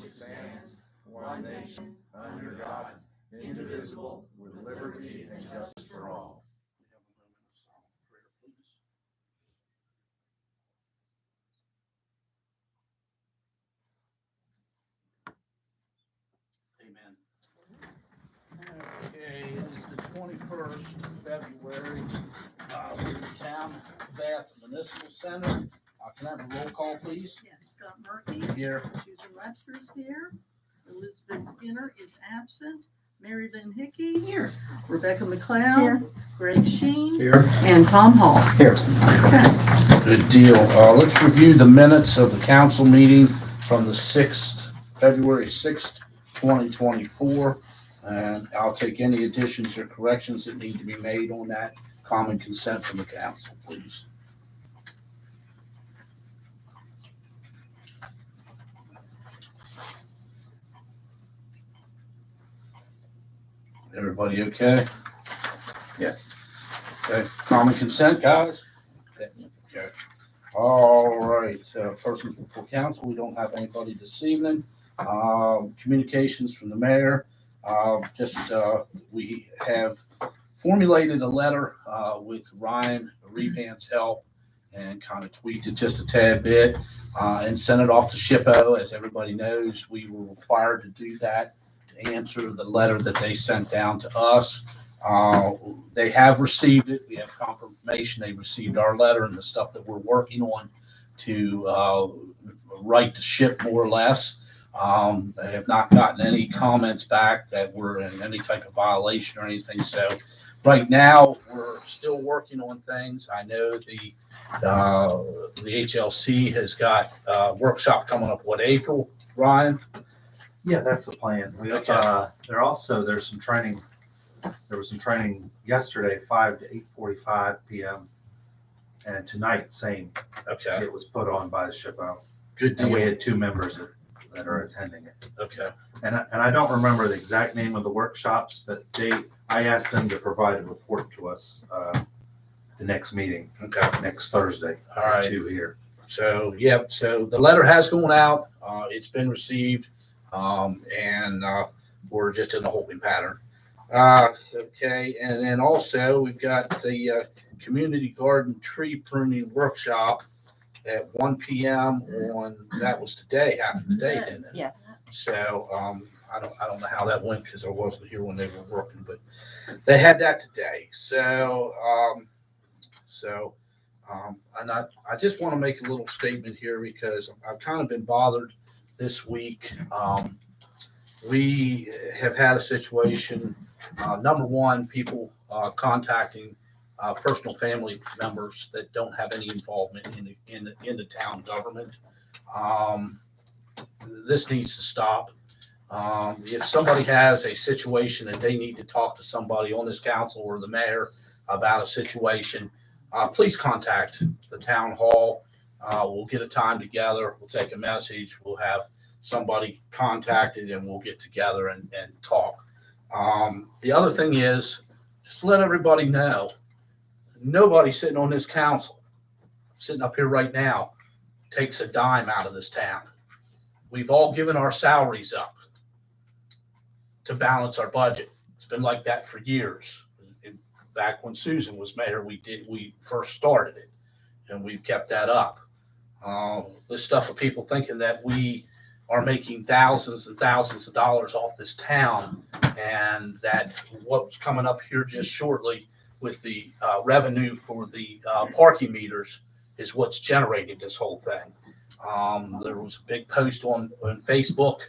which stands, one nation, under God, indivisible, with liberty and justice for all. We have a moment of silent prayer, please. Amen. Okay, it is the 21st of February. We're in the town of Bath Municipal Center. Can I have a roll call, please? Yes, Scott Murphy. Here. Susan Webster is here. Elizabeth Skinner is absent. Mary Lynn Hickey. Here. Rebecca McLeod. Here. Greg Sheen. Here. And Tom Hall. Here. Okay. Good deal. Let's review the minutes of the council meeting from the February 6th, 2024. And I'll take any additions or corrections that need to be made on that common consent from the council, please. Everybody okay? Yes. Okay, common consent, guys? Okay. All right, persons before council, we don't have anybody this evening. Communications from the mayor. We have formulated a letter with Ryan Revan's help and kind of tweaked it just a tad bit and sent it off to SHPO. As everybody knows, we were required to do that to answer the letter that they sent down to us. They have received it. We have confirmation they received our letter and the stuff that we're working on to write to SHPO more or less. They have not gotten any comments back that we're in any type of violation or anything. So right now we're still working on things. I know the HLC has got a workshop coming up, April, Ryan? Yeah, that's the plan. Okay. There's some training. There was some training yesterday, 5 to 8:45 p.m. And tonight, same. Okay, It was put on by the SHPO. good And we deal. had 2 members that are attending it. Okay, And I don't remember the exact name of the workshops, but I asked them to provide a report to us the next meeting, okay. next Thursday. All right. 2 here. So, yep, so the letter has gone out, it's been received, and we're just in a holding pattern. Okay, and then also we've got the community garden tree pruning workshop at 1 p.m. that was today, happened today, didn't it? Yes. So, I don't know how that went because I wasn't here when they were working, but they had that today. So, and I just want to make a little statement here because I've kind of been bothered this week. We have had a situation, number one, people contacting personal family members that don't have any involvement in the town government. This needs to stop. If somebody has a situation that they need to talk to somebody on this council or the mayor about a situation, please contact the town hall. We'll get a time together. We'll take a message. We'll have somebody contacted and we'll get together and talk. The other thing is, just let everybody know, nobody sitting on this council, sitting up here right now, takes a dime out of this town. We've all given our salaries up to balance our budget. It's been like that for years. Back when Susan was mayor, we first started it, and we've kept that up. This stuff of people thinking that we are making thousands and thousands of dollars off this town, and that what's coming up here just shortly with the revenue for the parking meters is what's generated this whole thing. There was a big post on Facebook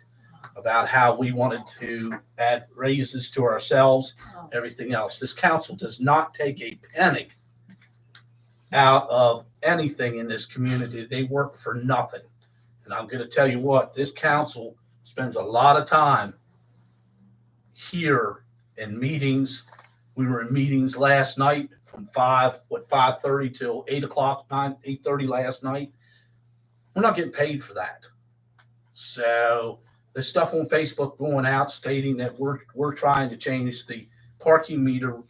about how we wanted to add raises to ourselves, everything else. This council does not take a penny out of anything in this community. They work for nothing. And I'm going to tell you what, this council spends a lot of time here in meetings. We were in meetings last night from 5:30 till 8:30 last night. We're not getting paid for that. So the stuff on Facebook going out stating that we're trying to change the parking meter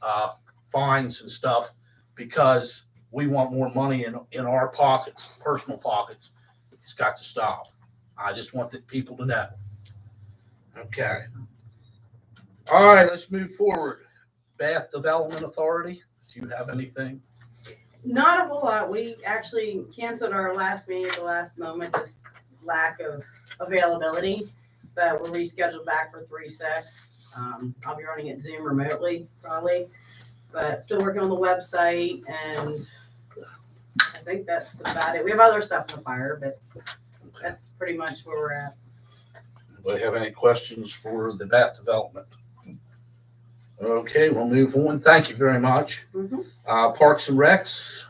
fines and stuff because we want more money in our pockets, personal pockets. It's got to stop. I just want the people to know Okay. All right, let's move forward. Bath Development Authority, do you have anything? Not a whole lot. We actually canceled our last meeting at the last moment, just lack of availability. But we're rescheduled back for 3/6. I'll be running it Zoom remotely probably, but still working on the website, and I think that's about it. We have other stuff in the fire, but that's pretty much where we're at. Anybody have any questions for the Bath Development? Okay, we'll move on. Thank you very much. Mhm. Parks and Recs.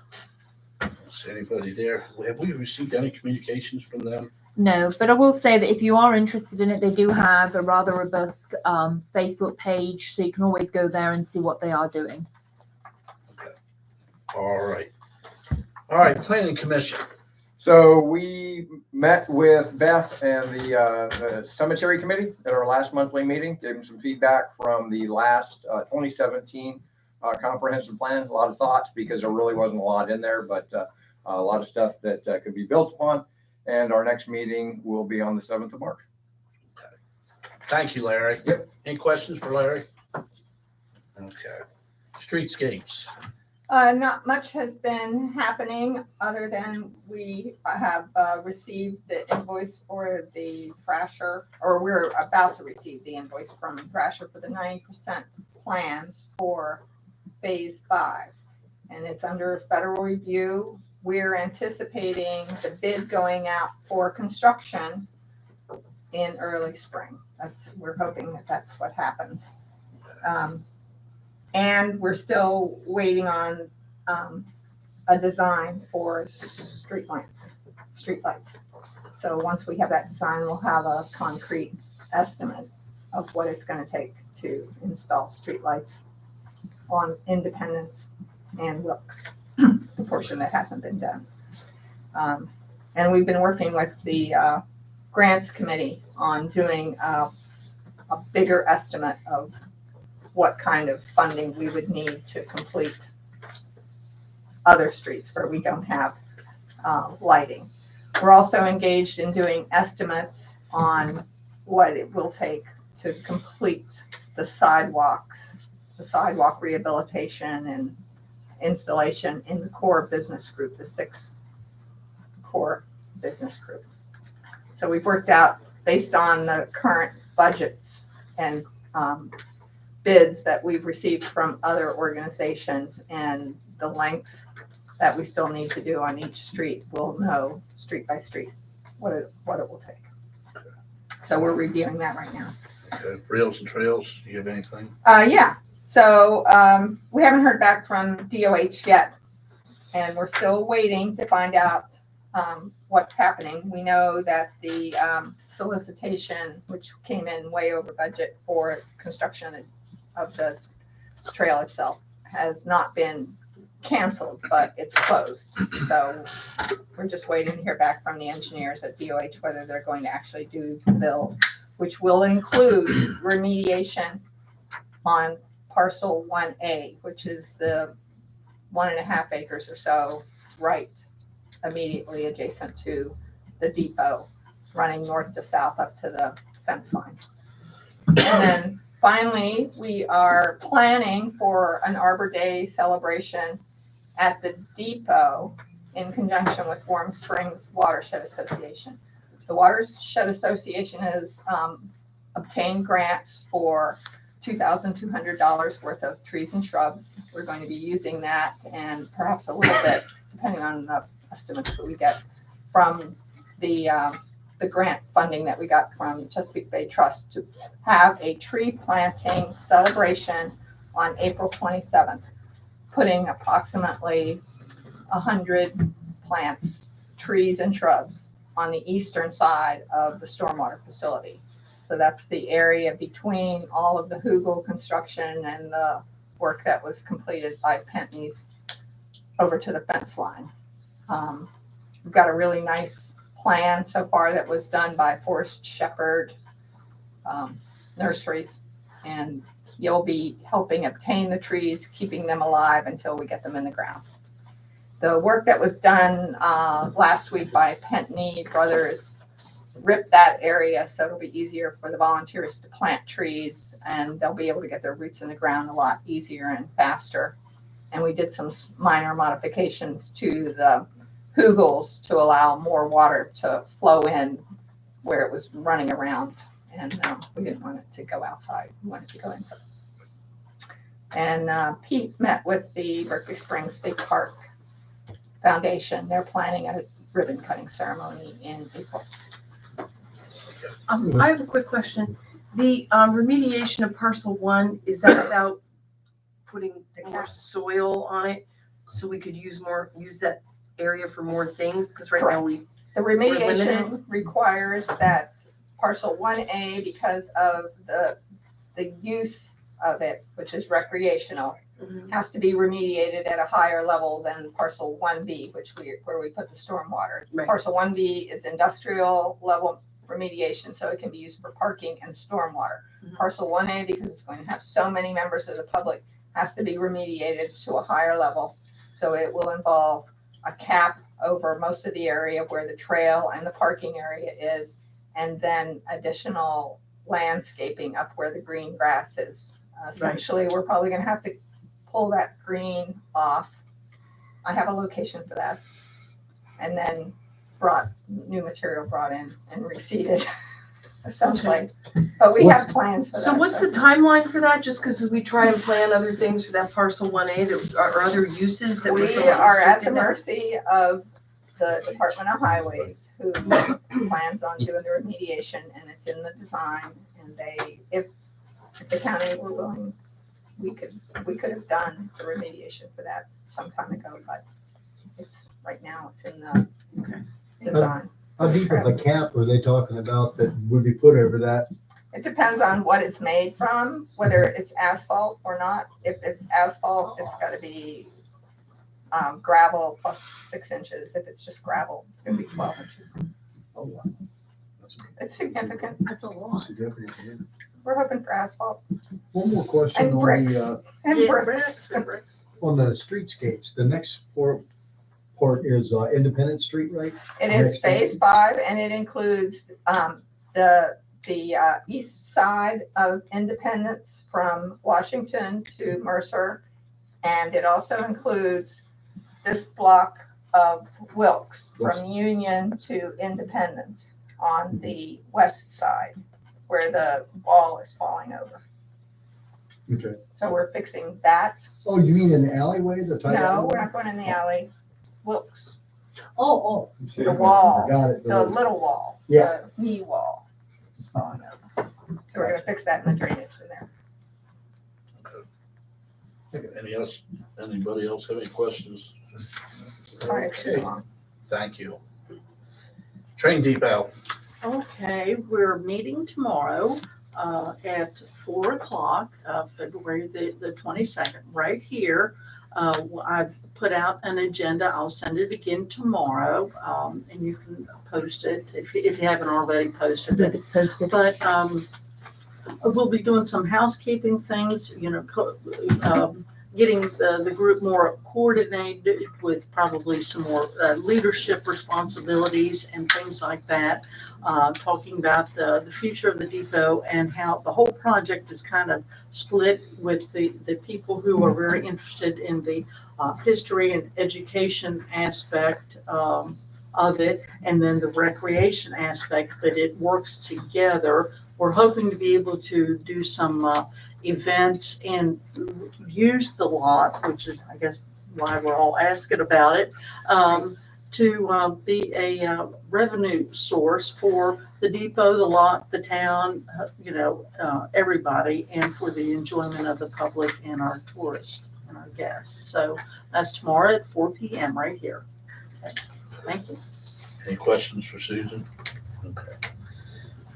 Don't see anybody there. Have we received any communications from them? No, but I will say that if you are interested in it, they do have a rather robust Facebook page, so you can always go there and see what they are doing. All right. All right, Planning Commission. So we met with Beth and the cemetery committee at our last monthly meeting, gave them some feedback from the last 2017 comprehensive plan. A lot of thoughts because there really wasn't a lot in there, but a lot of stuff that could be built upon. And our next meeting will be on the 7th of March. Thank you, Larry. Yep. Any questions for Larry? Okay. Streetscapes. Not much has been happening other than we have received the invoice for the Thrasher, or we're about to receive the invoice from Thrasher for the 90% plans for phase 5. And it's under federal review. We're anticipating the bid going out for construction in early spring. We're hoping that that's what happens. And we're still waiting on a design for streetlights. So once we have that design, we'll have a concrete estimate of what it's going to take to install streetlights on Independence and Wilkes, the portion that hasn't been done. And we've been working with the grants committee on doing a bigger estimate of what kind of funding we would need to complete other streets where we don't have lighting. We're also engaged in doing estimates on what it will take to complete the sidewalk rehabilitation and installation in the core business group, the 6 core business group. So we've worked out based on the current budgets and bids that we've received from other organizations and the lengths that we still need to do on each street. We'll know street by street what it will take. So we're reviewing that right now. Okay. Rails and Trails, do you have anything? Yeah. So we haven't heard back from DOH yet, and we're still waiting to find out what's happening. We know that the solicitation, which came in way over budget for construction of the trail itself, has not been canceled, but it's closed. So we're just waiting to hear back from the engineers at DOH whether they're going to actually do the build, which will include remediation on parcel 1A, which is the 1.5 acres or so right immediately adjacent to the depot, running north to south up to the fence line. And then finally, we are planning for an Arbor Day celebration at the depot in conjunction with Warm Springs Watershed Association. The Watershed Association has obtained grants for $2,200 worth of trees and shrubs. We're going to be using that and perhaps a little bit, depending on the estimates that we get from the grant funding that we got from Chesapeake Bay Trust, to have a tree planting celebration on April 27th, putting approximately 100 plants, trees and shrubs on the eastern side of the stormwater facility. So that's the area between all of the Hugel construction and the work that was completed by Pentney's over to the fence line. We've got a really nice plan so far that was done by Forest Shepherd Nurseries, and you'll be helping obtain the trees, keeping them alive until we get them in the ground. The work that was done last week by Pentney Brothers rip that area, so it'll be easier for the volunteers to plant trees, and they'll be able to get their roots in the ground a lot easier and faster. And we did some minor modifications to the hugels to allow more water to flow in where it was running around. And we didn't want it to go outside. We wanted it to go inside. And Pete met with the Berkeley Springs State Park Foundation. They're planning a ribbon cutting ceremony in April. I have a quick question. The remediation of parcel 1, is that about putting more soil on it so we could use that area for more things? Because right now we, The remediation requires that parcel 1A, because of the use of it, which is recreational, has to be remediated at a higher level than parcel 1B, where we put the stormwater. Right. Parcel 1B is industrial level remediation, so it can be used for parking and stormwater. Parcel 1A, because it's going to have so many members of the public, has to be remediated to a higher level. So it will involve a cap over most of the area where the trail and the parking area is, and then additional landscaping up where the green grass is. Essentially, we're probably going to have to pull that green off. I have a location for that. And then new material brought in and reseeded, essentially. But we have plans for that. so what's the timeline for that? Just because we try and plan other things for that parcel 1A that are other uses that We we're somewhat are at the restricted now? mercy of the Department of Highways, who plans on doing the remediation, and it's in the design. And if the county were willing, we could have done the remediation for that some time ago, but right now it's in the design. How deep of a cap are they talking about that would be put over that? It depends on what it's made from, whether it's asphalt or not. If it's asphalt, it's gotta be gravel plus 6 inches. If it's just gravel, it's gonna be 12 inches. It's significant. That's a lot. Significant. We're hoping for asphalt One more question and on bricks. the, And Yeah, bricks. on the streetscapes. The next part is Independence Street, right? It is phase 5, and it includes the east side of Independence from Washington to Mercer. And it also includes this block of Wilkes from Union to Independence on the west side where the wall is falling over. Okay. So we're fixing that. Oh, you mean in the alleyway, the type? No, we're not going in the alley. Wilkes, Oh. the wall, Got it. the little wall. Yeah. The knee wall is falling over. So we're gonna fix that in the drainage in there. Anybody else have any questions? Sorry if it's Okay, long. thank you. Train Depot. Okay, we're meeting tomorrow at 4 o'clock, February the 22nd, right here. I've put out an agenda. I'll send it again tomorrow, and you can post it if you haven't already posted If it. it's posted. But we'll be doing some housekeeping things, getting the group more coordinated with probably some more leadership responsibilities and things like that. Talking about the future of the depot and how the whole project is kind of split with the people who are very interested in the history and education aspect of it, and then the recreation aspect, but it works together. We're hoping to be able to do some events and use the lot, which is, I guess, why we're all asking about it, to be a revenue source for the depot, the lot, the town, everybody, and for the enjoyment of the public and our tourists and our guests. So that's tomorrow at 4 p.m. right here. Okay. Thank you. Any questions for Susan? Okay.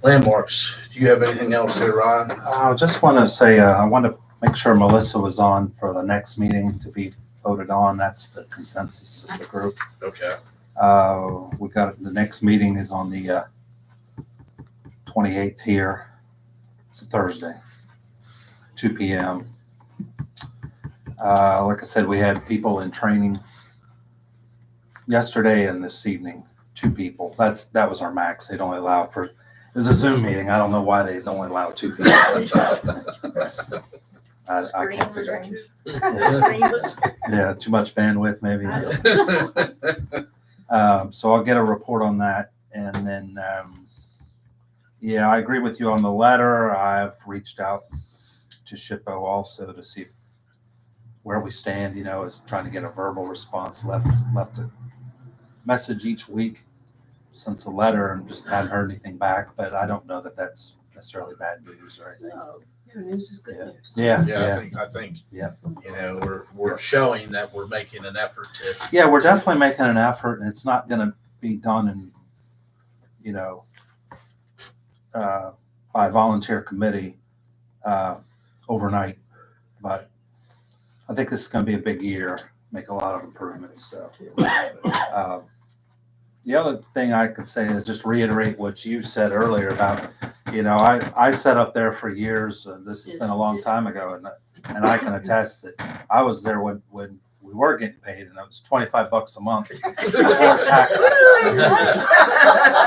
Landmarks, do you have anything else there, Ryan? I just want to say, I want to make sure Melissa was on for the next meeting to be voted on. That's the consensus of the group. Okay. We got, the next meeting is on the 28th here. It's a Thursday, 2 p.m. Like I said, we had people in training yesterday and this evening 2 people. That was our max. They'd only allow for, it was a Zoom meeting. I don't know why they only allow 2 people. I Screen can't was figure too- it. screen was- Yeah, too much bandwidth maybe. I So I'll get a report on that. And then, yeah, I agree with you on the letter. I've reached out to SHPO also to see where we stand, is trying to get a verbal response, left a message each week since the letter and just hadn't heard anything back, but I don't know that that's necessarily bad news or anything. No. News is good news. Yeah, Yeah, yeah. I think, Yeah. we're showing that we're making an effort to, Yeah, we're definitely making an effort, and it's not gonna be done in, by volunteer committee, overnight. But I think this is gonna be a big year, make a lot of improvements, so. The other thing I could say is just reiterate what you said earlier about, I sat up there for years, this has been a long time ago, and I can attest that I was there when we were getting paid, and it was $25 a month before tax.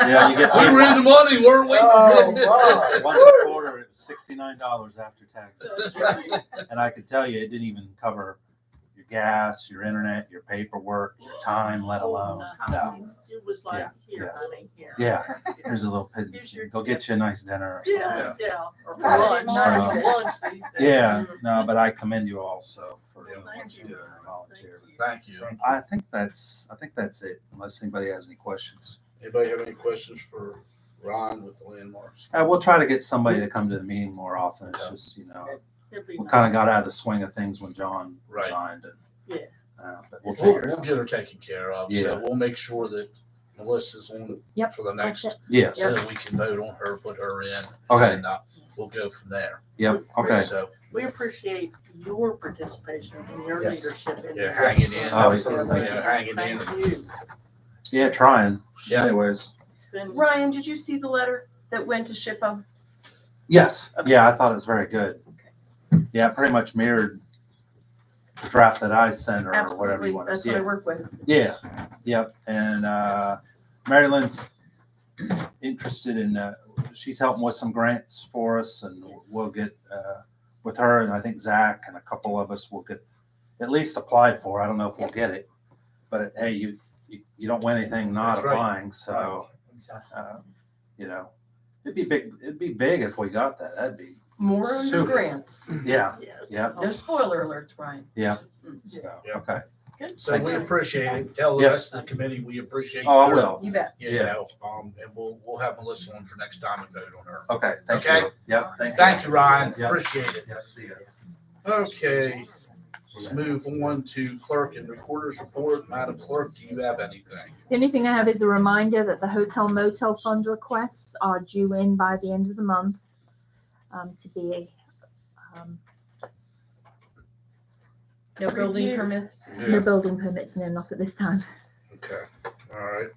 Yeah, you get we were in the money, weren't we? once a quarter, it was $69 after taxes. And I could tell you, it didn't even cover your gas, your internet, your paperwork, your time, let alone. No. It was like, Yeah, here, yeah. honey, here. Yeah, here's a little pittance. Go get you a nice dinner or something. Yeah. Or for Saturday lunch, morning. not even lunch these days. Yeah, no, but I commend you also for doing Thank what you you. do and volunteer. Thank you. I think that's it, unless anybody has any questions. Anybody have any questions for Ron with the landmarks? We'll try to get somebody to come to the meeting more often. It's just, It'd be we kind of nice. got out of the swing of things when John Right. resigned. And, Yeah. But we'll We'll figure it we'll out. get her taken care of, Yeah. so we'll make sure that Melissa's on Yep, for the next, that's Yes, so that we can vote on her, put her in. Okay. And we'll go from there. yep, okay. So, We appreciate your participation and your Yes. leadership in yeah, this. hanging in. Oh, Absolutely, thank you. hanging in. Thank you. Yeah, trying. Yeah. Anyways. It's been, Ryan, did you see the letter that went to SHPO? Yes, Okay. yeah, I thought it was very good. Yeah, pretty much mirrored the draft that I sent or whatever Absolutely, you want to that's see. what I work with. Yeah, yep. And Mary Lynn's interested in, she's helping with some grants for us, and we'll get with her, and I think Zach and a couple of us will get at least applied for. I don't know if we'll get it, but hey, you don't win anything not That's right. applying, so it'd be big if we got that. That'd be More under Super. grants. yeah, yes. yeah. No spoiler alerts, Ryan. yeah. Mm, So Yeah. okay. So we appreciate it. Tell the Yeah. rest of the committee we appreciate. Oh, I their- will. You bet. Yeah. And we'll have Melissa on for next time and vote on her. Okay. Thank Okay. you. Yep. Thank you, Ryan. Yeah. Appreciate it. Yeah, see ya. Okay, let's move on to clerk and recorder's report. Madam Clerk, do you have anything? The only thing I have is a reminder that the hotel motel fund requests are due in by the end of the month, to be, No building permits? no building permits, no, not at this time. Okay, all right.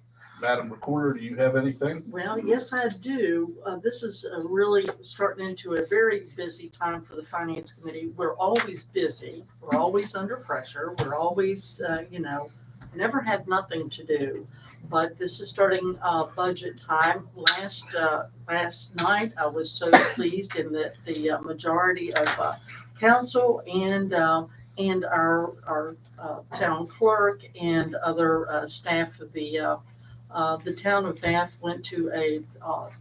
Madam Recorder, do you have anything? Well, yes, I do. This is really starting into a very busy time for the Finance Committee. We're always busy. We're always under pressure. We're always, never have nothing to do. But this is starting budget time. Last night, I was so pleased in that the majority of council and our town clerk and other staff of the town of Bath went to a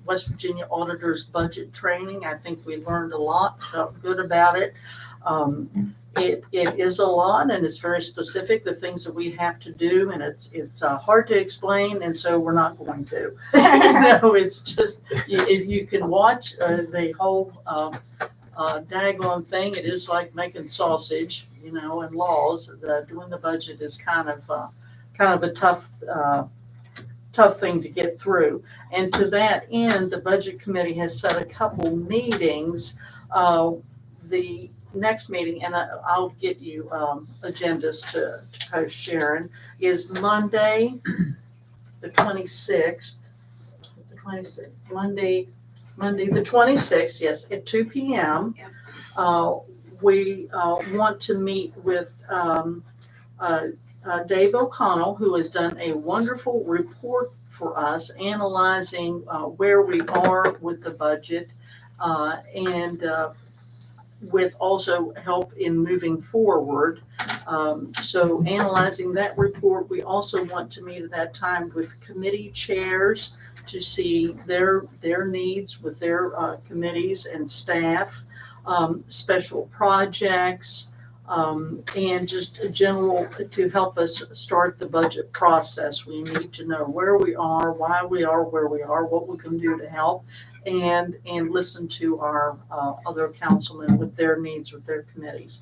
West Virginia auditor's budget training. I think we learned a lot, felt good about it. It is a lot and it's very specific, the things that we have to do, and it's hard to explain, and so we're not going to. It's just, if you can watch the whole daggone thing, it is like making sausage, and laws. Doing the budget is kind of a tough thing to get through. And to that end, the Budget Committee has set a couple meetings. The next meeting, and I'll get you agendas to post, Sharon, is Monday, the 26th. Is it the 26th? Monday, the 26th, yes, at 2 p.m. We want to meet with Dave O'Connell, who has done a wonderful report for us, analyzing where we are with the budget and with also help in moving forward. So analyzing that report, we also want to meet at that time with committee chairs to see their needs with their committees and staff, special projects, and just a general to help us start the budget process. We need to know where we are, why we are where we are, what we can do to help, and listen to our other councilmen with their needs with their committees.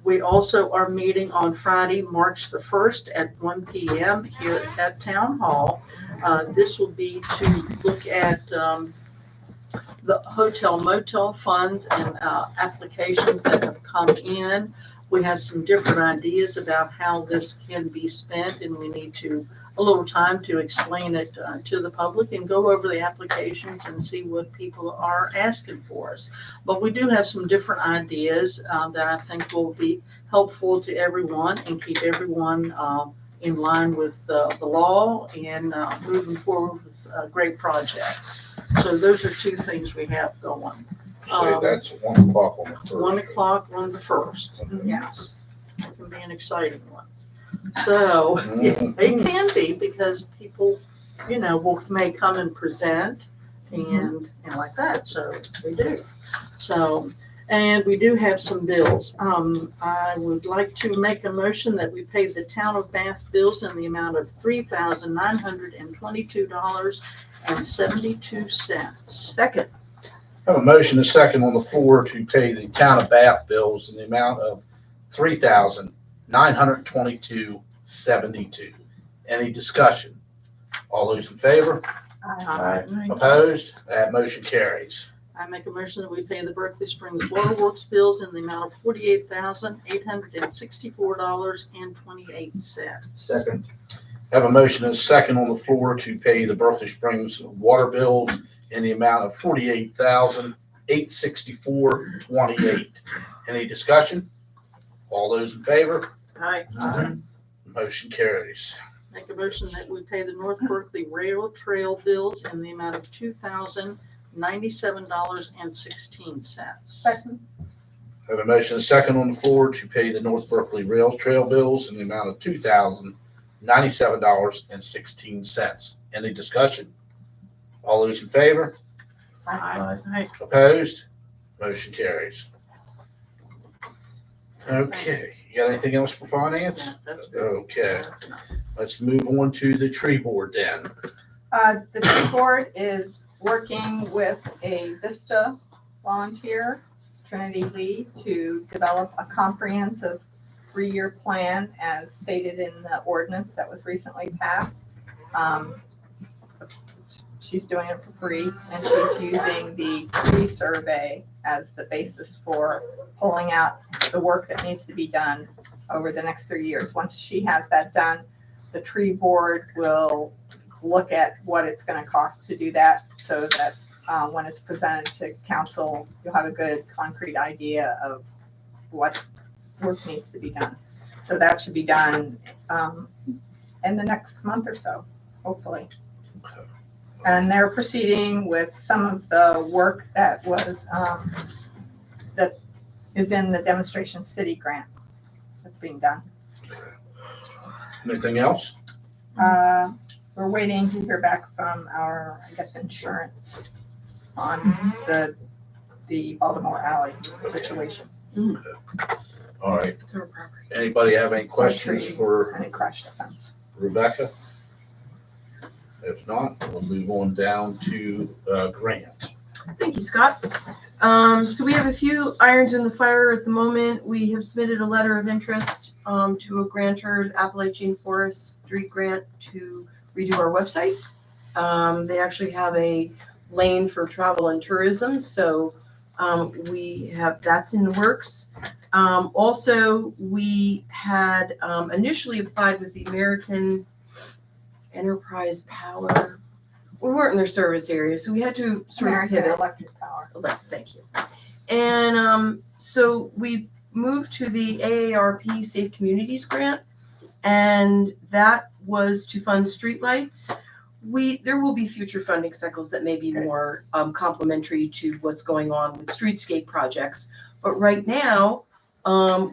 We also are meeting on Friday, March the 1st at 1 p.m. here at Town Hall. This will be to look at the hotel motel funds and applications that have come in. We have some different ideas about how this can be spent, and we need a little time to explain it to the public and go over the applications and see what people are asking for us. But we do have some different ideas that I think will be helpful to everyone and keep everyone in line with the law and moving forward with great projects. So those are two things we have going. So that's 1 o'clock on the 1st. 1 o'clock on the 1st, yes. It can be an exciting one. So, it can be because people, may come and present and like that, so they do. So, and we do have some bills. I would like to make a motion that we pay the Town of Bath bills in the amount of $3,922.72. Second. I have a motion, a second on the floor to pay the Town of Bath bills in the amount of $3,922.72. Any discussion? All those in favor? Opposed? That motion carries. I make a motion that we pay the Berkeley Springs Waterworks bills in the amount of $48,864.28. Second. I have a motion and a second on the floor to pay the Berkeley Springs water bills in the amount of $48,864.28. Any discussion? All those in favor? Aye. Motion carries. Make a motion that we pay the North Berkeley Rail Trail bills in the amount of $2,097.16. Second. I have a motion and a second on the floor to pay the North Berkeley Rail Trail bills in the amount of $2,097.16. Any discussion? All those in favor? Aye. Opposed? Motion carries. Okay, you got anything else for finance? Yeah, that's good. Okay, let's move on to the tree board then. The tree board is working with a Vista volunteer, Trinity Lee, to develop a comprehensive 3-year plan as stated in the ordinance that was recently passed. She's doing it for free, and she's using the tree survey as the basis for pulling out the work that needs to be done over the next 3 years. Once she has that done, the tree board will look at what it's going to cost to do that, so that when it's presented to council, you'll have a good concrete idea of what work needs to be done. So that should be done in the next month or so, hopefully. And they're proceeding with some of the work that was, that is in the Demonstration City grant that's being done. Anything else? We're waiting to hear back from our, I guess, insurance on the Baltimore Alley situation. All right. It's our property. Anybody have any questions for And it crashed the fence. Rebecca? If not, we'll move on down to Grant. Thank you, Scott. So we have a few irons in the fire at the moment. We have submitted a letter of interest to a grantor, Appalachian Forestry Grant, to redo our website. They actually have a lane for travel and tourism, so we have that's in the works. Also, we had initially applied with the American Enterprise Power. We weren't in their service area, so we had to sort of American pivot. Electric Power. Thank you. And so we moved to the AARP Safe Communities Grant, and that was to fund streetlights. there will be future funding cycles that may be more complementary to what's going on with streetscape projects. But right now,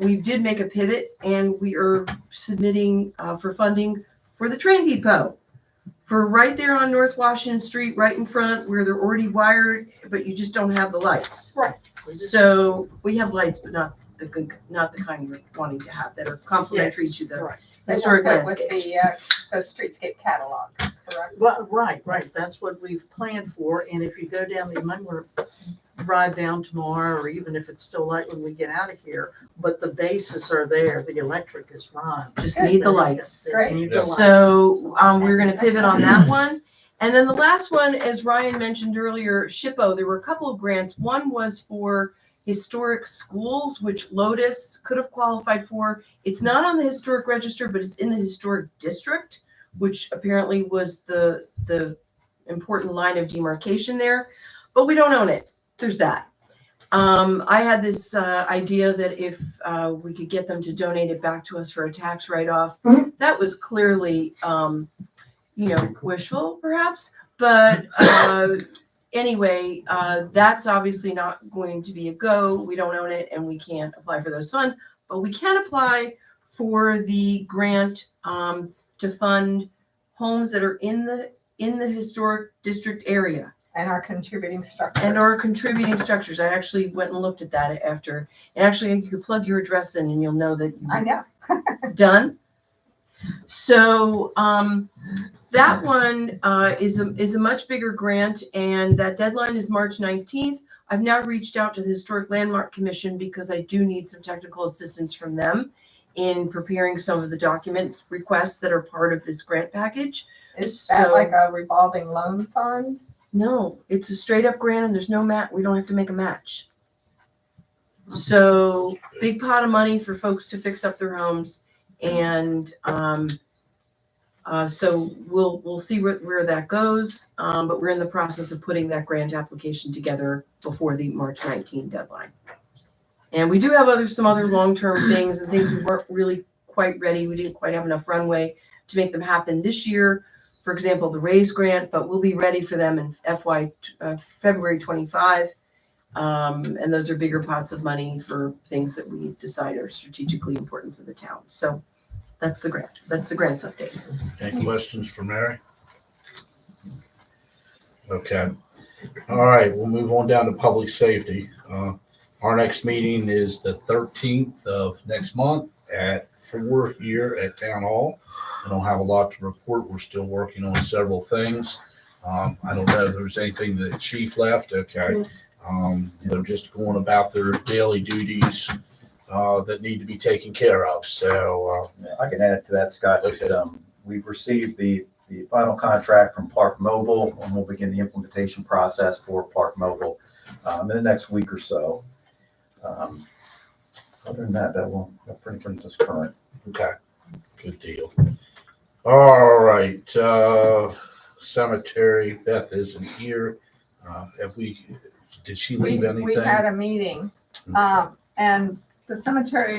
we did make a pivot and we are submitting for funding for the train depot. For right there on North Washington Street, right in front where they're already wired, but you just don't have the lights. Right. So we have lights, but not the kind you're wanting to have that are complementary to the Right. historic They won't fit landscape. with the streetscape catalog, correct? Well, right. That's what we've planned for. And if you go down, you might want to ride down tomorrow, or even if it's still light when we get out of here. But the bases are there. The electric is run. Just need the lights. Great. Need the lights. So we're going to pivot on that one. And then the last one, as Ryan mentioned earlier, SHPO, there were a couple of grants. One was for historic schools, which Lotus could have qualified for. It's not on the historic register, but it's in the historic district, which apparently was the important line of demarcation there. But we don't own it. There's that. I had this idea that if we could get them to donate it back to us for a tax write-off, that was clearly, wishful perhaps. But anyway, that's obviously not going to be a go. We don't own it and we can't apply for those funds, but we can apply for the grant to fund homes that are in the historic district area. And our contributing structures. And our contributing structures. I actually went and looked at that after. And actually, you could plug your address in and you'll know that I know. done. So that one is a much bigger grant, and that deadline is March 19th. I've now reached out to the Historic Landmark Commission because I do need some technical assistance from them in preparing some of the document requests that are part of this grant package. Is that like a revolving loan fund? No, it's a straight up grant and there's no we don't have to make a match. So big pot of money for folks to fix up their homes. And so we'll see where that goes. But we're in the process of putting that grant application together before the March 19 deadline. And we do have some other long-term things and things we weren't really quite ready. We didn't quite have enough runway to make them happen this year. For example, the RAISE grant, but we'll be ready for them in February 25. And those are bigger pots of money for things that we decide are strategically important for the town. So that's the grant. That's the grants update. Any questions for Mary? Okay. All right, we'll move on down to public safety. Our next meeting is the 13th of next month at 4 here at Town Hall. I don't have a lot to report. We're still working on several things. I don't know if there's anything that Chief left. Okay. They're just going about their daily duties that need to be taken care of. So I can add to that, Scott. Okay. We've received the final contract from Park Mobile, and we'll begin the implementation process for Park Mobile in the next week or so. Other than that, that pretty brings us current. okay, good deal. All right, cemetery. Beth isn't here. Did she leave anything? We had a meeting, and the cemetery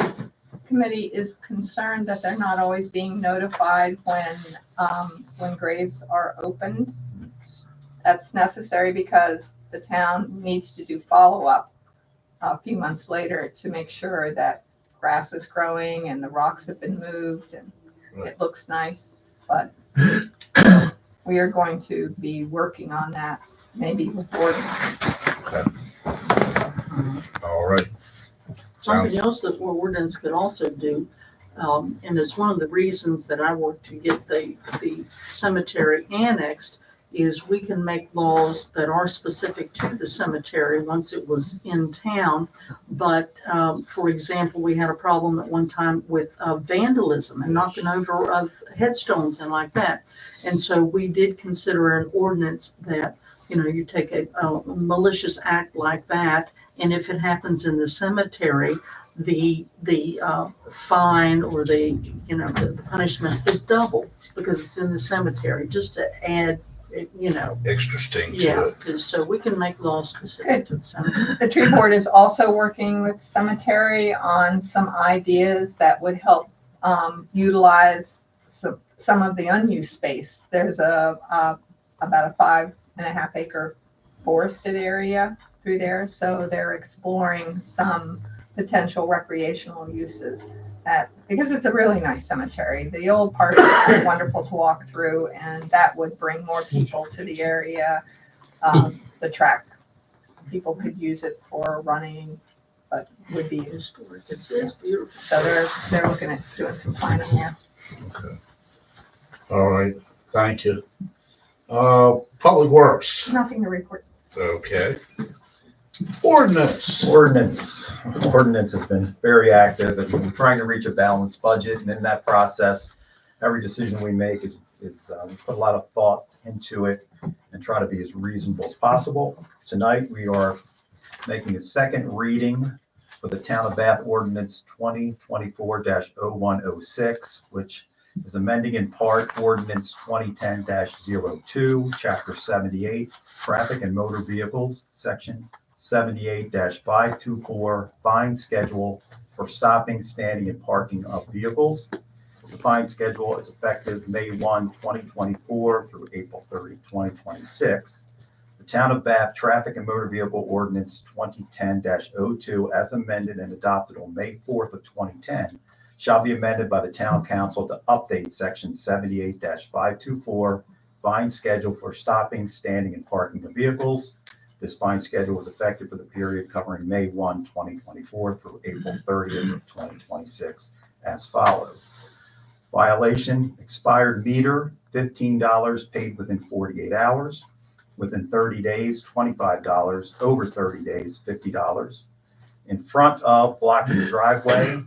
committee is concerned that they're not always being notified when graves are opened. That's necessary because the town needs to do follow-up a few months later to make sure that grass is growing and the rocks have been moved and it looks nice. But we are going to be working on that maybe with ordinance. Okay. All right. Something else that ordinance could also do, and it's one of the reasons that I worked to get the cemetery annexed, is we can make laws that are specific to the cemetery once it was in town. But for example, we had a problem at one time with vandalism and knocking over of headstones and like that. And so we did consider an ordinance that, you take a malicious act like that, and if it happens in the cemetery, the fine or the punishment is double because it's in the cemetery, just to add, Extra sting to yeah, it. so we can make laws specific to the cemetery. The tree board is also working with cemetery on some ideas that would help utilize some of the unused space. There's about a 5.5 acre forested area through there, so they're exploring some potential recreational uses because it's a really nice cemetery. The old part is wonderful to walk through, and that would bring more people to the area. The track, people could use it for running, but would be Historic. It's beautiful. so they're looking at doing some planning there. Okay. All right, thank you. Public Works, Nothing to report. okay. Ordinance, Ordinance has been very active, and we're trying to reach a balanced budget, and in that process, every decision we make is we put a lot of thought into it and try to be as reasonable as possible. Tonight, we are making a second reading for the Town of Bath Ordinance 2024-0106, which is amending in part Ordinance 2010-02, Chapter 78, Traffic and Motor Vehicles, Section 78-524, fine schedule for stopping, standing, and parking of vehicles. The fine schedule is effective May 1, 2024 through April 30, 2026. The Town of Bath Traffic and Motor Vehicle Ordinance 2010-02, as amended and adopted on May 4th of 2010, shall be amended by the Town Council to update Section 78-524, fine schedule for stopping, standing, and parking of vehicles. This fine schedule is effective for the period covering May 1, 2024 through April 30th of 2026 as follows. Violation, expired meter, $15 paid within 48 hours. Within 30 days, $25. Over 30 days, $50. In front of blocking the driveway,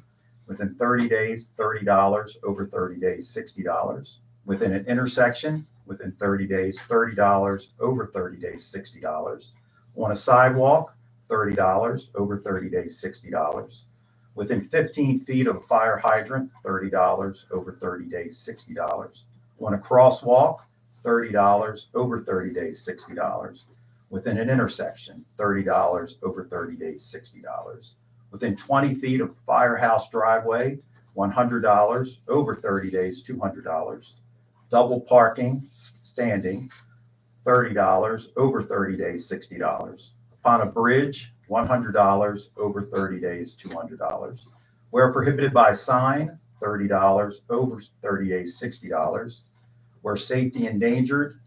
within 30 days, $30. Over 30 days, $60. Within an intersection, within 30 days, $30. Over 30 days, $60. On a sidewalk, $30. Over 30 days, $60. Within 15 feet of a fire hydrant, $30. Over 30 days, $60. On a crosswalk, $30. Over 30 days, $60. Within an intersection, $30. Over 30 days, $60. Within 20 feet of a firehouse driveway, $100. Over 30 days, $200. Double parking, standing, $30. Over 30 days, $60. Upon a bridge, $100. Over 30 days, $200. Where prohibited by sign, $30. Over 30 days, $60. Where safety endangered,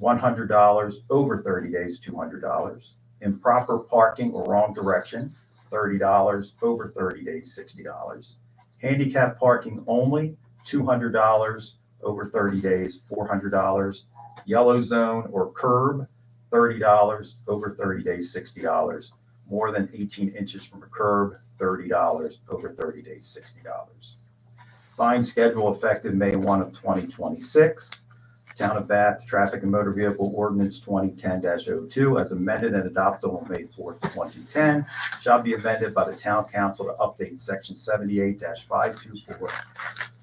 $100. Over 30 days, $200. Improper parking or wrong direction, $30. Over 30 days, $60. Handicap parking only, $200. Over 30 days, $400. Yellow zone or curb, $30. Over 30 days, $60. More than 18 inches from a curb, $30. Over 30 days, $60. Fine schedule effective May 1 of 2026. Town of Bath Traffic and Motor Vehicle Ordinance 2010-02, as amended and adopted on May 4th, 2010, shall be amended by the Town Council to update Section 78-524,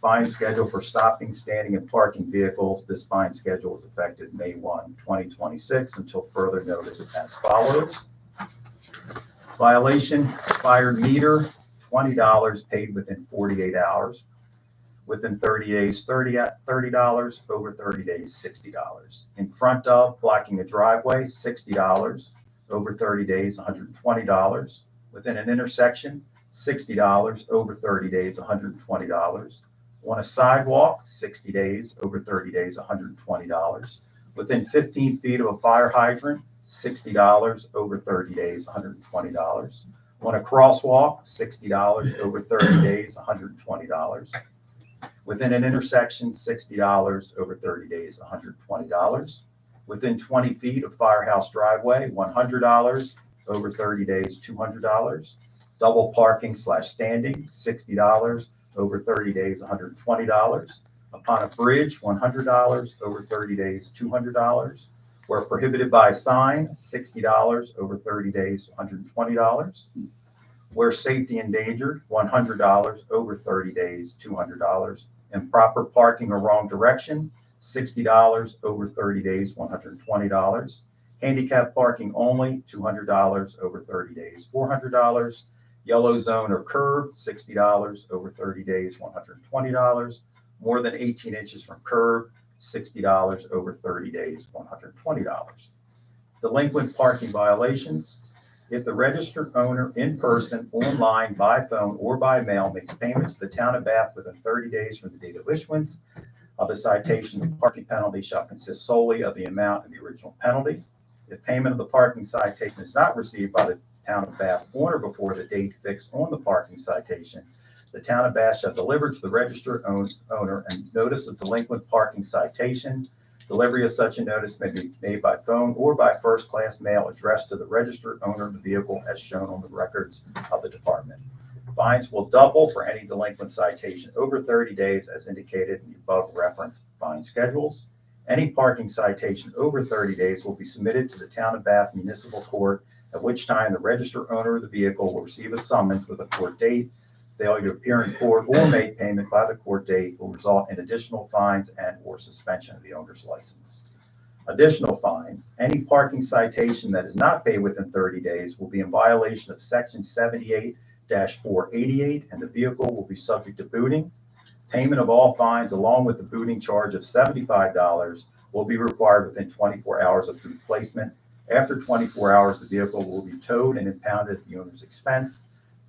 fine schedule for stopping, standing, and parking vehicles. This fine schedule is effective May 1, 2026, until further notice as follows. Violation, expired meter, $20 paid within 48 hours. Within 30 days, $30. Over 30 days, $60. In front of, blocking a driveway, $60. Over 30 days, $120. Within an intersection, $60. Over 30 days, $120. On a sidewalk, 60 days. Over 30 days, $120. Within 15 feet of a fire hydrant, $60. Over 30 days, $120. On a crosswalk, $60. Over 30 days, $120. Within an intersection, $60. Over 30 days, $120. Within 20 feet of firehouse driveway, $100. Over 30 days, $200. Double parking / standing, $60. Over 30 days, $120. Upon a bridge, $100. Over 30 days, $200. Where prohibited by sign, $60. Over 30 days, $120. Where safety endangered, $100. Over 30 days, $200. Improper parking or wrong direction, $60. Over 30 days, $120. Handicap parking only, $200. Over 30 days, $400. Yellow zone or curb, $60. Over 30 days, $120. more than 18 inches from curb, $60, over 30 days, $120. Delinquent parking violations. If the registered owner in person, online, by phone, or by mail makes payment to the town of Bath within 30 days from the date of issuance of the citation, the parking penalty shall consist solely of the amount of the original penalty. If payment of the parking citation is not received by the town of Bath on or before the date fixed on the parking citation, the town of Bath shall deliver to the registered owner a notice of delinquent parking citation. Delivery of such a notice may be made by phone or by first-class mail addressed to the registered owner of the vehicle as shown on the records of the department. Fines will double for any delinquent citation over 30 days as indicated in the above referenced fine schedules. Any parking citation over 30 days will be submitted to the Town of Bath Municipal Court, at which time the registered owner of the vehicle will receive a summons with a court date. Failure to appear in court or make payment by the court date will result in additional fines and/or suspension of the owner's license. Additional fines, any parking citation that is not paid within 30 days will be in violation of Section 78-488, and the vehicle will be subject to booting. Payment of all fines along with the booting charge of $75 will be required within 24 hours of boot placement. After 24 hours, the vehicle will be towed and impounded at the owner's expense.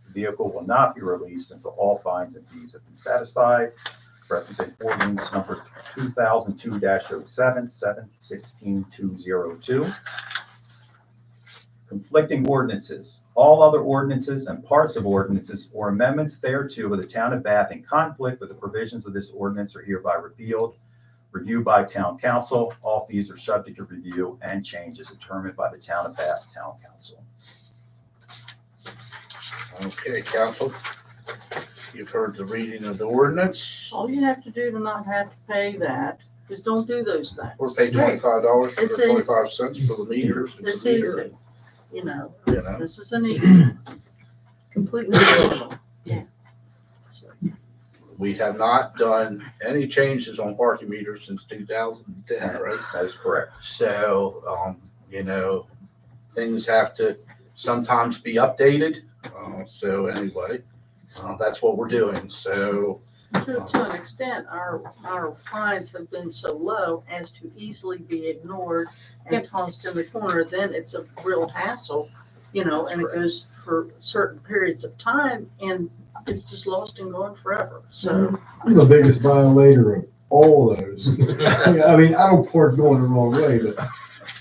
The vehicle will not be released until all fines and fees have been satisfied. Represent ordinance number 2002-07, 716-202. Conflicting ordinances. All other ordinances and parts of ordinances or amendments thereto of the town of Bath in conflict with the provisions of this ordinance are hereby repealed. Review by town council. All fees are subject to review and change as determined by the town of Bath town council. Okay, council, you've heard the reading of the ordinance. All you have to do to not have to pay that is don't do those things. We're paying $25 for It's the 25 cents for the meters. It's a meter, easy, you know, You know, this is an easy. Completely available. So, we have not done any changes on parking meters since 2010, right? That is correct. So, you know, things have to sometimes be updated. So anyway, that's what we're doing. So, to an extent, our fines have been so low as to easily be ignored and tossed in the corner, then it's a real hassle, you know, and it goes for certain periods of time and it's just lost and gone forever, so. I'm the biggest violator of all those. I mean, I don't park going the wrong way, but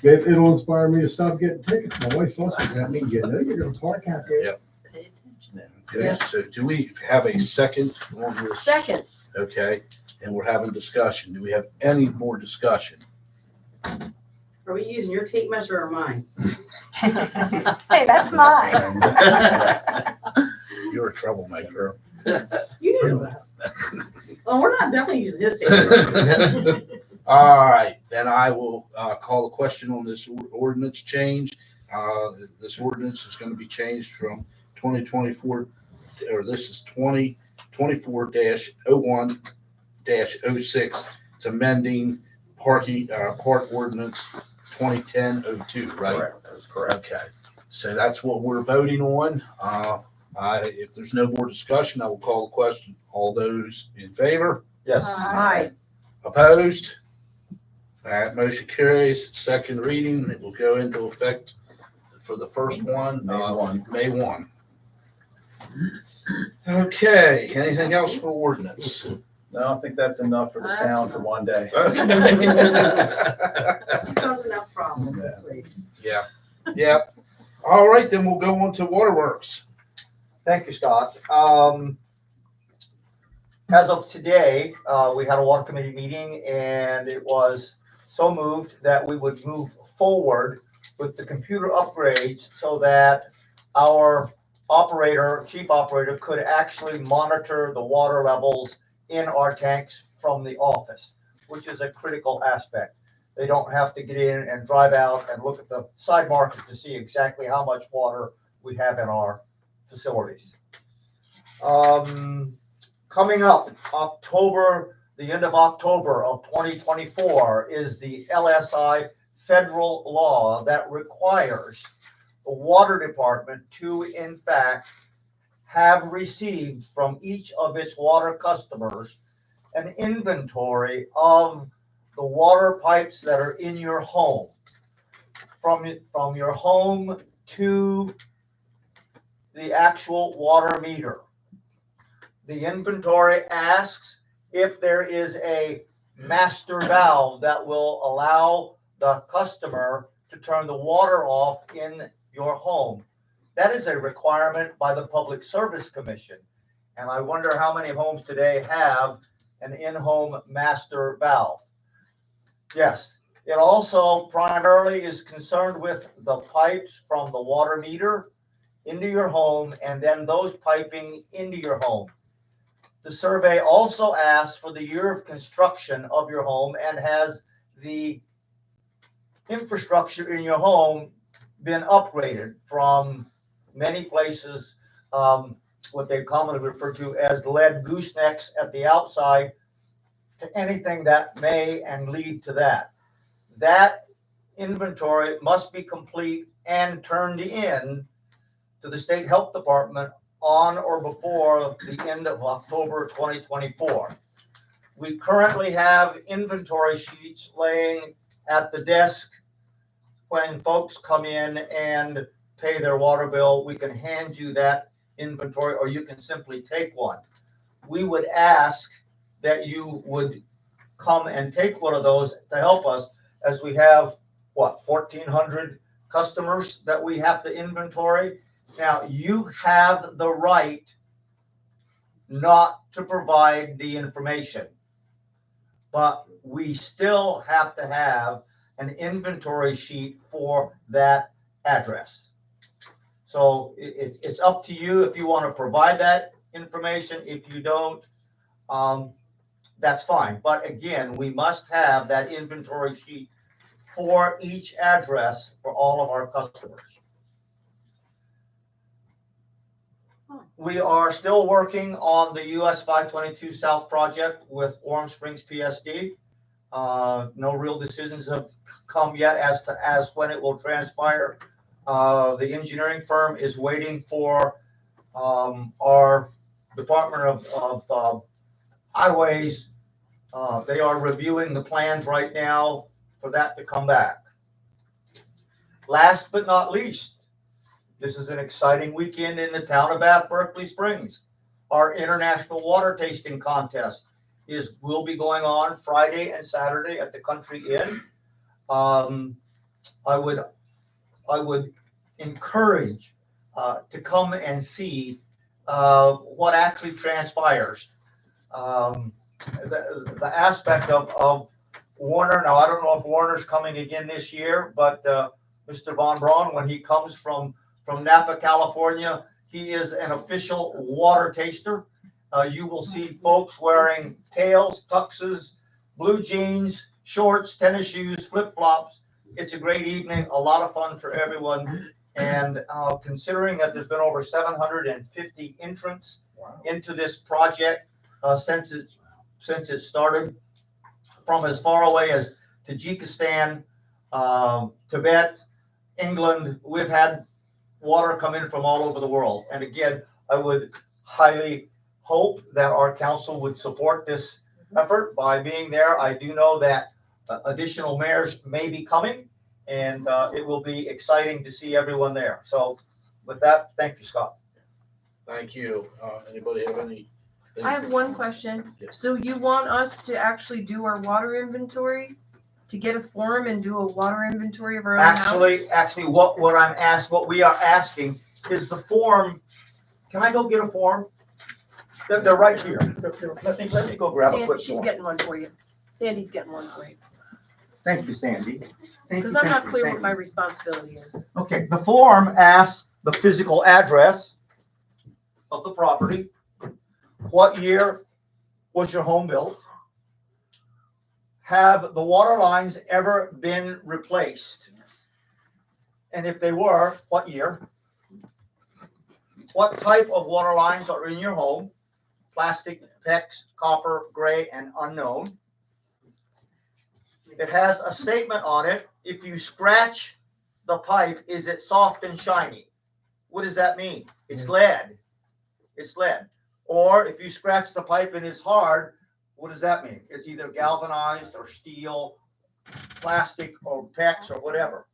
it'll inspire me to stop getting tickets. My wife fusses at me, you know, you're gonna park out there. Yep. Pay attention. okay, so do we have a second on this? Second, Okay, and we're having discussion. Do we have any more discussion? Are we using your tape measure or mine? Hey, that's mine. You're a troublemaker. You knew that. Well, we're not definitely using his tape measure. All right, then I will call a question on this ordinance change. This ordinance is going to be changed from 2024, or this is 2024-01-06. It's amending parking, park ordinance 2010-02, right? Correct. That is correct. Okay, so that's what we're voting on. If there's no more discussion, I will call the question. All those in favor? Yes. Aye. Opposed? That motion carries. Second reading, it will go into effect for the first one, May 1. May 1. Okay, anything else for ordinance? No, I think that's enough for the town for one day. Okay. Caused enough problems this week. Yeah, yeah. All right, then we'll go on to waterworks. Thank you, Scott. As of today, we had a water committee meeting and it was so moved that we would move forward with the computer upgrades so that our chief operator could actually monitor the water levels in our tanks from the office, which is a critical aspect. They don't have to get in and drive out and look at the side market to see exactly how much water we have in our facilities. Coming up, the end of October of 2024 is the LSI federal law that requires the water department to, in fact, have received from each of its water customers an inventory of the water pipes that are in your home, from your home to the actual water meter. The inventory asks if there is a master valve that will allow the customer to turn the water off in your home. That is a requirement by the Public Service Commission. And I wonder how many homes today have an in-home master valve. Yes, it also primarily is concerned with the pipes from the water meter into your home and then those piping into your home. The survey also asks for the year of construction of your home and has the infrastructure in your home been upgraded from many places, what they commonly refer to as lead goosenecks at the outside, to anything that may and lead to that. That inventory must be complete and turned in to the State Health Department on or before the end of October 2024. We currently have inventory sheets laying at the desk when folks come in and pay their water bill. We can hand you that inventory, or you can simply take one. We would ask that you would come and take one of those to help us, as we have, 1,400 customers that we have to inventory. Now, you have the right not to provide the information, but we still have to have an inventory sheet for that address. So it's up to you if you want to provide that information. If you don't, that's fine. But again, we must have that inventory sheet for each address for all of our customers. We are still working on the US 522 South project with Warm Springs PSD. No real decisions have come yet as when it will transpire. The engineering firm is waiting for our Department of Highways. They are reviewing the plans right now for that to come back. Last but not least, this is an exciting weekend in the town of Bath Berkeley Springs. Our International Water Tasting Contest will be going on Friday and Saturday at the Country Inn. I would encourage to come and see what actually transpires. The aspect of Warner. Now, I don't know if Warner's coming again this year, but Mr. Von Braun, when he comes from Napa, California, he is an official water taster. You will see folks wearing tails, tuxes, blue jeans, shorts, tennis shoes, flip-flops. It's a great evening, a lot of fun for everyone. And considering that there's been over 750 entrants into this project since it started, from as far away as Tajikistan, Tibet, England, we've had water come in from all over the world. And again, I would highly hope that our council would support this effort by being there. I do know that additional mayors may be coming, and it will be exciting to see everyone there. So with that, thank you, Scott. Thank you. Anybody have any? I have one question. Yes. So you want us to actually do our water inventory? To get a form and do a water inventory of our own house? Actually, what we are asking is the form. Can I go get a form? They're right here. Let me go grab a quick She's form. getting one for you. Sandy's getting one for you. Thank you, Sandy. Because I'm not clear what my responsibility is. Okay, the form asks the physical address of the property. What year was your home built? Have the water lines ever been replaced? And if they were, what year? What type of water lines are in your home? Plastic, PEX, copper, gray, and unknown. It has a statement on it. If you scratch the pipe, is it soft and shiny? What does that mean? It's lead. It's lead. Or if you scratch the pipe and it's hard, What does that mean? It's either galvanized or steel, plastic or PEX or whatever.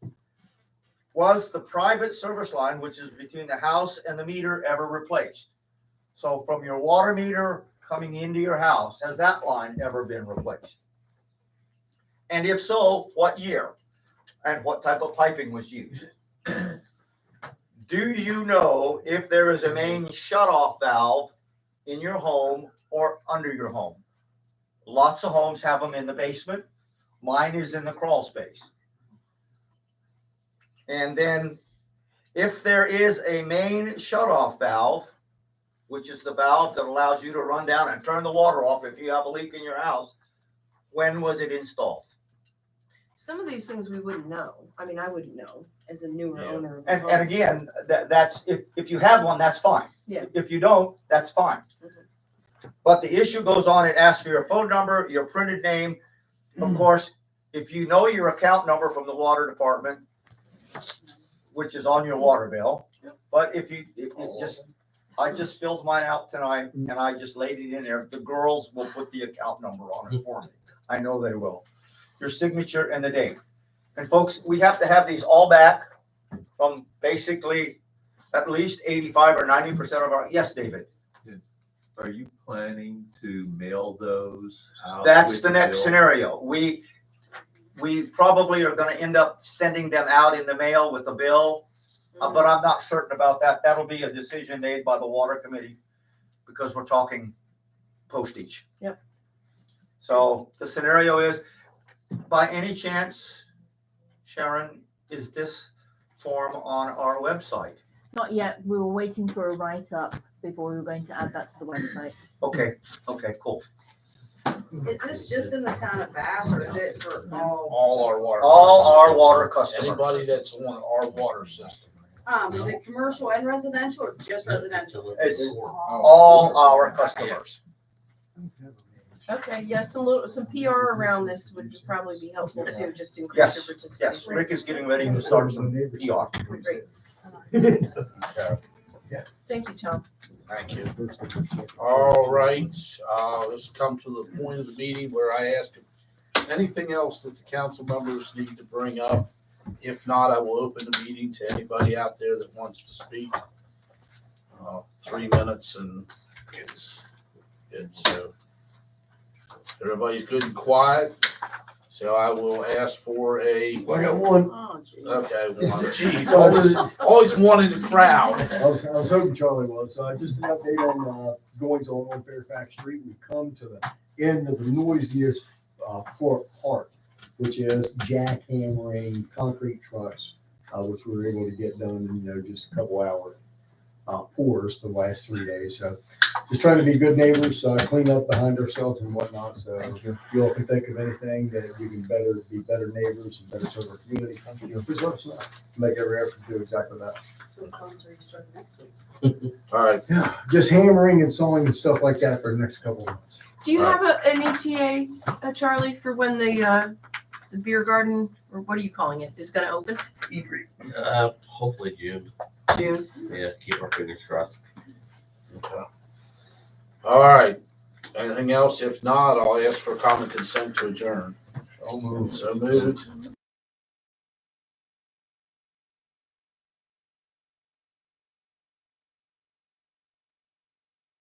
Was the private service line, which is between the house and the meter, ever replaced? So from your water meter coming into your house, has that line ever been replaced? And if so, what year? And what type of piping was used? Do you know if there is a main shutoff valve in your home or under your home? Lots of homes have them in the basement. Mine is in the crawl space. And then if there is a main shutoff valve, which is the valve that allows you to run down and turn the water off if you have a leak in your house, when was it installed? Some of these things we wouldn't know. I mean, I wouldn't know as a newer owner. of a And home. again, that's, if you have one, that's fine. Yeah. If you don't, that's fine. But the issue goes on, it asks for your phone number, your printed name. Of course, if you know your account number from the water department, which is on your water bill, but if you just, I just filled mine out tonight and I just laid it in there. The girls will put the account number on it for me. I know they will. Your signature and the date. And folks, we have to have these all back from basically at least 85 or 90% of our, yes, David. Are you planning to mail those out? That's with the next bill? scenario. We probably are gonna end up sending them out in the mail with the bill, but I'm not certain about that. That'll be a decision made by the water committee because we're talking postage. Yep. So the scenario is, by any chance, Sharon, is this form on our website? Not yet. We were waiting for a write-up before we were going to add that to the website. Okay, cool. Is this just in the town of Bath or is it for all? All our water. All our water customers. Anybody that's on our water system. Is it commercial and residential or just residential? It's all our customers. Okay, yeah, some PR around this would probably be helpful too, just to increase Yes, your yes. participation. Rick is getting ready to start some PR. Great. Thank you, Tom. Thank you. All right, let's come to the point of the meeting where I ask if anything else that the council members need to bring up. If not, I will open the meeting to anybody out there that wants to speak. 3 minutes and it's everybody's good and quiet. So I will ask for a, I got one. Oh, geez. okay, one. Jeez, always one in the crowd. I was hoping Charlie was. Just an update on goings on Fairfax Street. We've come to the end of the noisiest part, which is jackhammering concrete trucks, which we were able to get done in just a couple hour pours the last 3 days. So just trying to be good neighbors, clean up behind ourselves and whatnot. So if you all can think of anything that we can be better neighbors and better serve our community, please let us know. Make every effort to do exactly that. So concerts start next week. All right, Yeah, just hammering and sawing and stuff like that for the next couple of months. Do you have an ETA, Charlie, for when the beer garden, or what are you calling it, is gonna open? Hopefully June. June? Yeah, keep our fingers crossed. okay. All right, anything else? If not, I'll ask for common consent to adjourn. So moved.